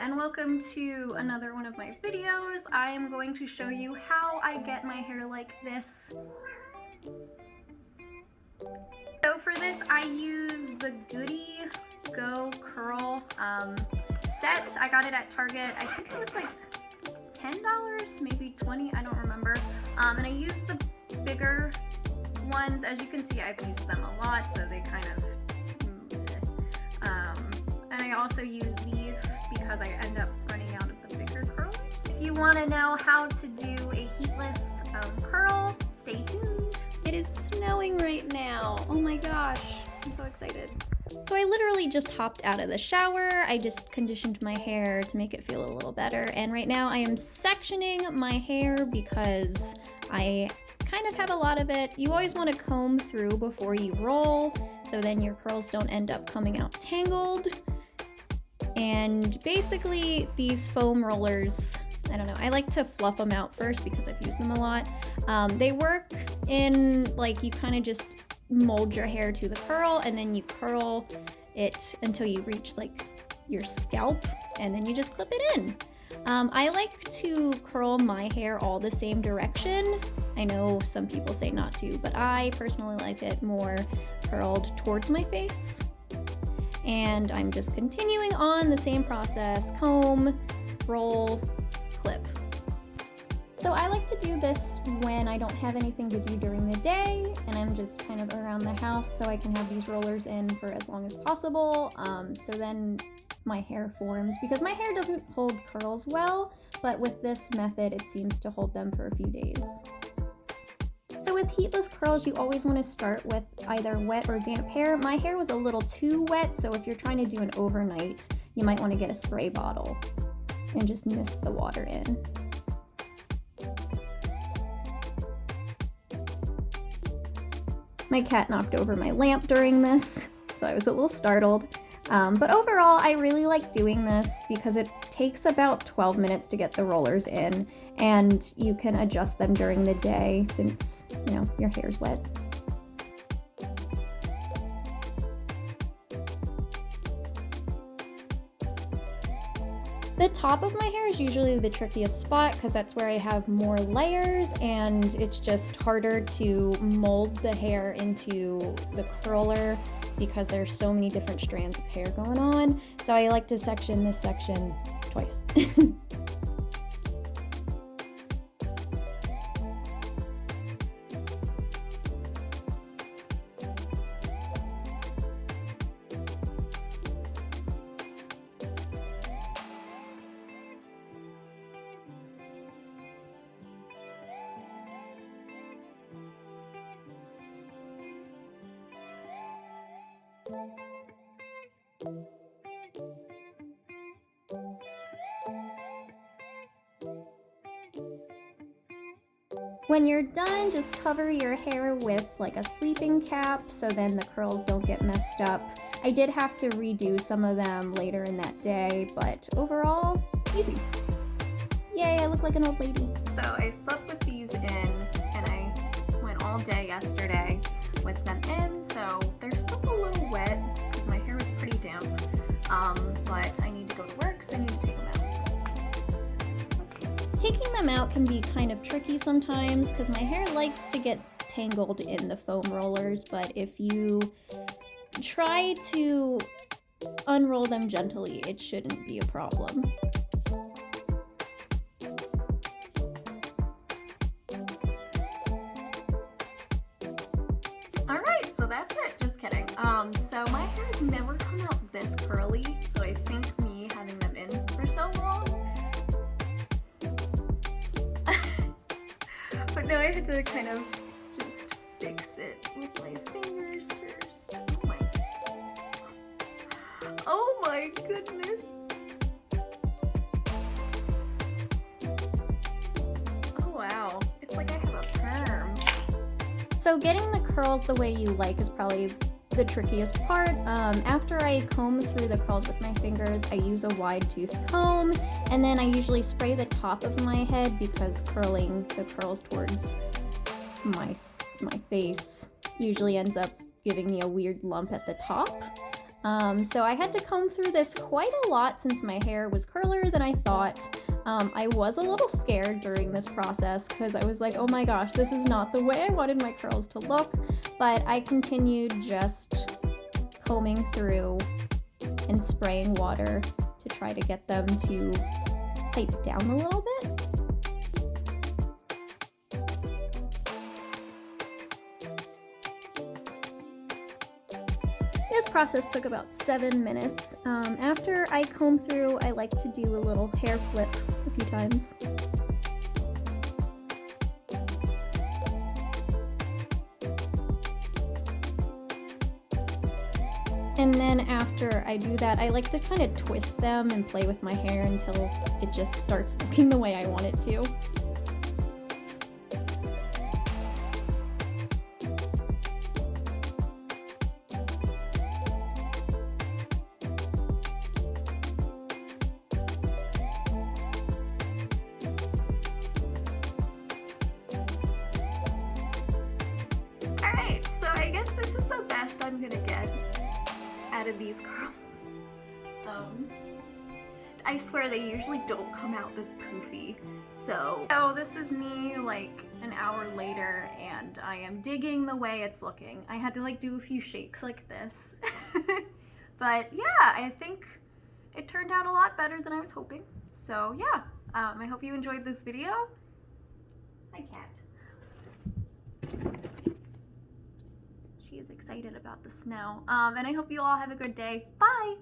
and welcome to another one of my videos. I am going to show you how I get my hair like this. So for this I use the Goody Go Curl set. I got it at Target. I think it was like $10, maybe $20, I don't remember. And I used the bigger ones. As you can see, I've used them a lot, so they kind of and I also use these because I end up running out of the bigger curlers. If you want to know how to do a heatless curl, stay tuned. It is snowing right now. Oh my gosh, I'm so excited. So I literally just hopped out of the shower. I just conditioned my hair to make it feel a little better. And right now I am sectioning my hair because I kind of have a lot of it. You always want to comb through before you roll, so then your curls don't end up coming out tangled. And basically these foam rollers, I don't know, I like to fluff them out first because I've used them a lot. They work in like you kind of just mold your hair to the curl and then you curl it until you reach like your scalp and then you just clip it in. I like to curl my hair all the same direction. I know some people say not to, but I personally like it more curled towards my face. And I'm just continuing on the same process: comb, roll, clip. So I like to do this when I don't have anything to do during the day and I'm just kind of around the house, so I can have these rollers in for as long as possible. So then my hair forms, because my hair doesn't hold curls well, but with this method it seems to hold them for a few days. So with heatless curls, you always want to start with either wet or damp hair. My hair was a little too wet, so if you're trying to do an overnight, you might want to get a spray bottle and just mist the water in. My cat knocked over my lamp during this, so I was a little startled. But overall, I really like doing this because it takes about 12 minutes to get the rollers in, and you can adjust them during the day since, you know, your hair's wet. The top of my hair is usually the trickiest spot because that's where I have more layers and it's just harder to mold the hair into the curler because there's so many different strands of hair going on. So I like to section this section twice. When you're done, just cover your hair with like a sleeping cap so then the curls don't get messed up. I did have to redo some of them later in that day, but overall, easy. Yay, I look like an old lady. So I slept with these in and I went all day yesterday with them in, so they're still a little wet because my hair was pretty damp, but I need to go to work, so I need to take them out. Taking them out can be kind of tricky sometimes because my hair likes to get tangled in the foam rollers, but if you try to unroll them gently, it shouldn't be a problem. Alright, so that's it. Just kidding. So my hair has never come out this curly, so I think me having them in for so long. But now I had to kind of just fix it with my fingers first. Oh my goodness. Oh wow. It's like I have a perm. So getting the curls the way you like is probably the trickiest part. After I comb through the curls with my fingers, I use a wide tooth comb, and then I usually spray the top of my head because curling the curls towards my face usually ends up giving me a weird lump at the top. So I had to comb through this quite a lot since my hair was curlier than I thought. I was a little scared during this process because I was like, oh my gosh, this is not the way I wanted my curls to look, but I continued just combing through and spraying water to try to get them to pipe down a little bit. This process took about 7 minutes. After I comb through, I like to do a little hair flip a few times. And then after I do that, I like to kind of twist them and play with my hair until it just starts looking the way I want it to. Alright, so I guess this is the best I'm gonna get out of these curls. I swear they usually don't come out this poofy. So this is me like an hour later, and I am digging the way it's looking. I had to like do a few shakes like this. But yeah, I think it turned out a lot better than I was hoping. So yeah, I hope you enjoyed this video. Hi, cat. She is excited about the snow. And I hope you all have a good day. Bye!